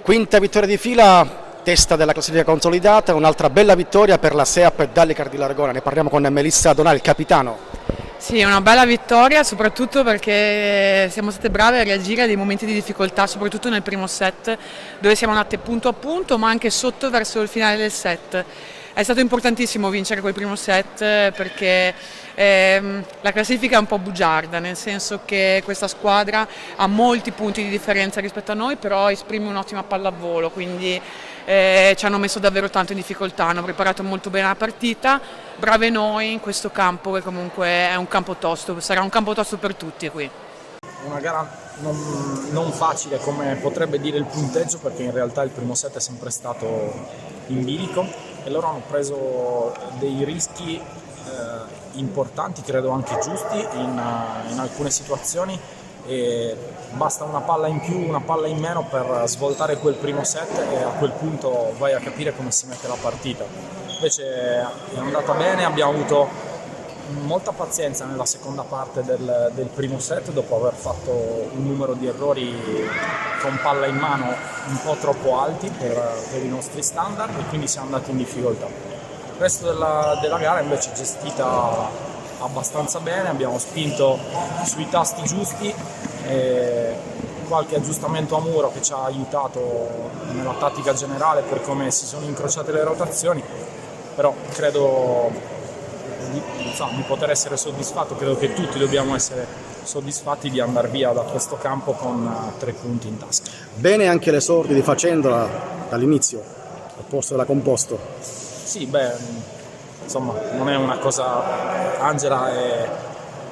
Quinta vittoria di fila, testa della classifica consolidata, un'altra bella vittoria per la SEAP Dallicar di Largona. Ne parliamo con Melissa Donà, il capitano. Sì, è una bella vittoria, soprattutto perché siamo state brave a reagire a dei momenti di difficoltà, soprattutto nel primo set, dove siamo andate punto a punto, ma anche sotto verso il finale del set. È stato importantissimo vincere quel primo set perché la classifica è un po' bugiarda, nel senso che questa squadra ha molti punti di differenza rispetto a noi, però esprime un'ottima pallavolo, quindi ci hanno messo davvero tanto in difficoltà, hanno preparato molto bene la partita, brave noi in questo campo che comunque è un campo tosto, sarà un campo tosto per tutti qui. Una gara non facile come potrebbe dire il punteggio, perché in realtà il primo set è sempre stato in bilico e loro hanno preso dei rischi importanti, credo anche giusti in alcune situazioni, e basta una palla in più, una palla in meno per svoltare quel primo set e a quel punto vai a capire come si mette la partita. Invece è andata bene, abbiamo avuto molta pazienza nella seconda parte del primo set, dopo aver fatto un numero di errori con palla in mano un po' troppo alti per i nostri standard, e quindi siamo andati in difficoltà. Il resto della gara invece è gestita abbastanza bene, abbiamo spinto sui tasti giusti e qualche aggiustamento a muro che ci ha aiutato nella tattica generale per come si sono incrociate le rotazioni, però credo di poter essere soddisfatto, credo che tutti dobbiamo essere soddisfatti di andare via da questo campo con 3 punti in tasca. Bene anche l'esordio di Facendola dall'inizio, al posto della Composto. Sì, insomma, non è una cosa. Angela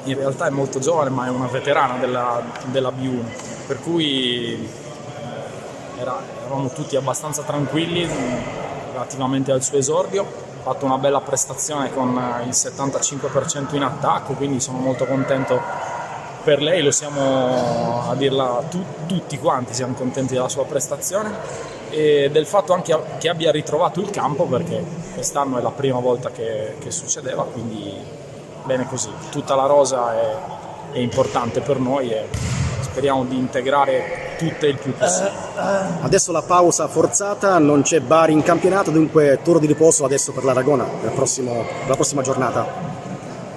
in realtà è molto giovane, ma è una veterana della B1, per cui eravamo tutti abbastanza tranquilli relativamente al suo esordio. Ha fatto una bella prestazione con il 75% in attacco, quindi sono molto contento per lei, lo siamo, a dirla tutti quanti siamo contenti della sua prestazione e del fatto anche che abbia ritrovato il campo, perché quest'anno è la prima volta che succedeva, quindi bene così. Tutta la rosa è importante per noi e speriamo di integrare tutte il più possibile. Adesso la pausa forzata, non c'è Bari in campionato, dunque turno di riposo adesso per l'Aragona la prossima giornata.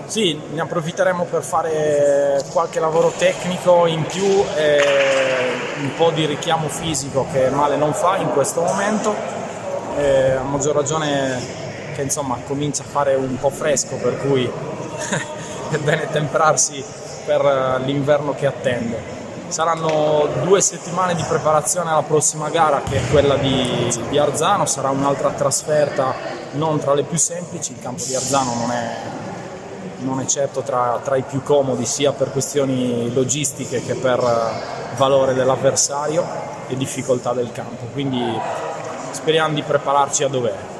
Sì, ne approfitteremo per fare qualche lavoro tecnico in più e un po' di richiamo fisico che male non fa in questo momento, a maggior ragione che insomma comincia a fare un po' fresco, per cui è bene temperarsi per l'inverno che attende. Saranno 2 settimane di preparazione alla prossima gara, che è quella di Arzano. Sarà un'altra trasferta non tra le più semplici. Il campo di Arzano non è certo tra i più comodi, sia per questioni logistiche che per valore dell'avversario e difficoltà del campo, quindi speriamo di prepararci a dovere.